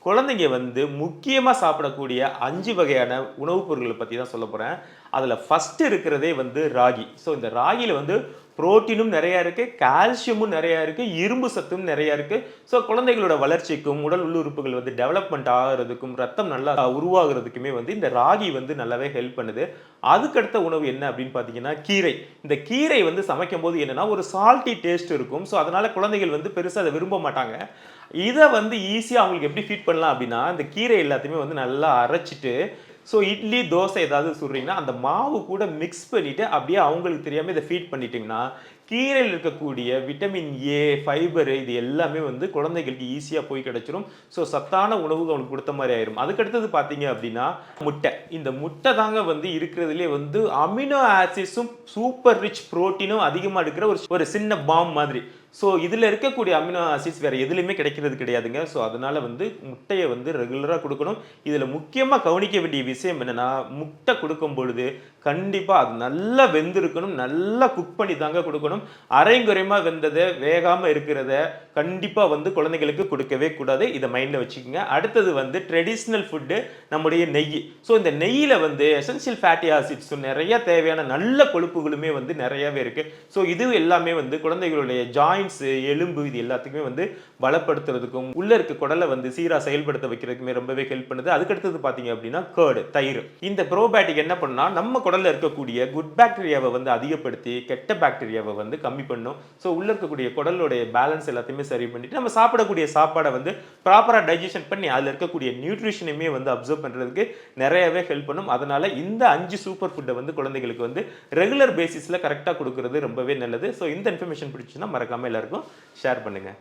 குழந்தைங்க வந்து முக்கியமா சாப்பிடக்கூடிய 5 வகையான உணவுப் பொருட்கள பத்தி தான் சொல்லப் போறேன். அதுல ஃபர்ஸ்ட் இருக்கிறதே வந்து ராகி. இந்த ராகில வந்து புரோட்டீனும் நெறைய இருக்கு, கால்சியமும் நெறைய இருக்கு, இரும்பு சத்தும் நெறைய இருக்கு. குழந்தைகளோட வளர்ச்சிக்கும், உடல் உள்ளுறுப்புகள் வந்து டெவலப்மென்ட் ஆகுறதுக்கும், ரத்தம் நல்லா உருவாகுறதுக்குமே வந்து இந்த ராகி வந்து நல்லாவே ஹெல்ப் பண்ணுது. அதுக்கடுத்த உணவு என்ன அப்படின்னு பார்த்தீங்கன்னா, கீரை. இந்த கீரை வந்து சமைக்கும்போது என்னன்னா, ஒரு சால்ட்டி டேஸ்ட் இருக்கும். அதனால குழந்தைகள் வந்து பெருசா அத விரும்ப மாட்டாங்க. இத வந்து ஈஸியா அவங்களுக்கு எப்படி ஃபீட் பண்ணலாம் அப்படின்னா, இந்த கீரை எல்லாத்தையுமே வந்து நல்லா அரைச்சுட்டு, இட்லி, தோசை ஏதாவது சுடுறீங்கன்னா, அந்த மாவு கூட மிக்ஸ் பண்ணிட்டு, அப்படியே அவங்களுக்கு தெரியாம இத ஃபீட் பண்ணிட்டீங்கன்னா, கீரையில இருக்கக்கூடிய விட்டமின் ஏ, ஃபைபர் இது எல்லாமே வந்து குழந்தைகளுக்கு ஈஸியா போய் கிடைச்சிரும். சத்தான உணவு அவங்களுக்கு குடுத்த மாரி ஆயிரும். அதுக்கு அடுத்தது பார்த்தீங்க அப்படின்னா, முட்டை. இந்த முட்டை தாங்க வந்து இருக்கிறதுலயே வந்து அமினோ ஆசிட்ஸும், சூப்பர் ரிச் புரோட்டீனும் அதிகமா இருக்கிற ஒரு ஒரு சின்ன பாம் மாதிரி. இதுல இருக்கக்கூடிய அமினோ ஆசிட்ஸ் வேற எதுலயுமே கிடைக்கிறது கிடையாதுங்க. அதனால வந்து முட்டைய வந்து ரெகுலரா குடுக்கணும். இதுல முக்கியமா கவனிக்க வேண்டிய விஷயம் என்னன்னா, முட்டை குடுக்கும் பொழுது கண்டிப்பா அது நல்லா வெந்திருக்கணும். நல்லா குக் பண்ணி தாங்க குடுக்கணும். அரைங்குறைமா வெந்தத, வேகாம இருக்கிறத கண்டிப்பா வந்து குழந்தைகளுக்கு குடுக்கவே கூடாது. இத மைண்ட்ல வச்சுக்கங்க. அடுத்தது வந்து ட்ரெடிஷனல் ஃபுட் நம்முடைய நெய்யி. இந்த நெய்யில வந்து எசென்ஷியல் ஃபேட்டி ஆசிட்ஸ் நெறைய தேவையான நல்ல கொழுப்புகளுமே வந்து நெறையவே இருக்கு. இது எல்லாமே வந்து குழந்தைகளுடைய ஜாயிண்ட்ஸ், எலும்பு இது எல்லாத்துக்குமே வந்து பலப்படுத்துறதுக்கும், உள்ள இருக்க குடல வந்து சீரா செயல்படுத்த வைக்கிறதுக்குமே ரொம்பவே ஹெல்ப் பண்ணுது. அதுக்கு அடுத்தது பார்த்தீங்க அப்படின்னா, தயிர். இந்த ப்ரோபயோட்டிக் என்ன பண்ணும்னா, நம்ம குடல்ல இருக்கக்கூடிய குட் பாக்டீரியாவ வந்து அதிகப்படுத்தி, கெட்ட பாக்டீரியாவ வந்து கம்மி பண்ணும். உள்ள இருக்கக்கூடிய குடலுடைய பேலன்ஸ் எல்லாத்தையுமே சரி பண்ணிட்டு, நம்ம சாப்பிடக்கூடிய சாப்பாட வந்து ப்ராப்பரா டைஜெஷன் பண்ணி, அதுல இருக்கக்கூடிய நியூட்ரிஷனையுமே வந்து அப்சர்வ் பண்றதுக்கு நெறையவே ஹெல்ப் பண்ணும். அதனால இந்த 5 சூப்பர் ஃபுட்ட வந்து குழந்தைகளுக்கு வந்து ரெகுலர் பேசிஸ்ல கரெக்ட்டா குடுக்குறது ரொம்பவே நல்லது. இந்த இன்ஃபர்மேஷன் பிடிச்சுச்சுன்னா மறக்காம எல்லாருக்கும் ஷேர் பண்ணுங்க.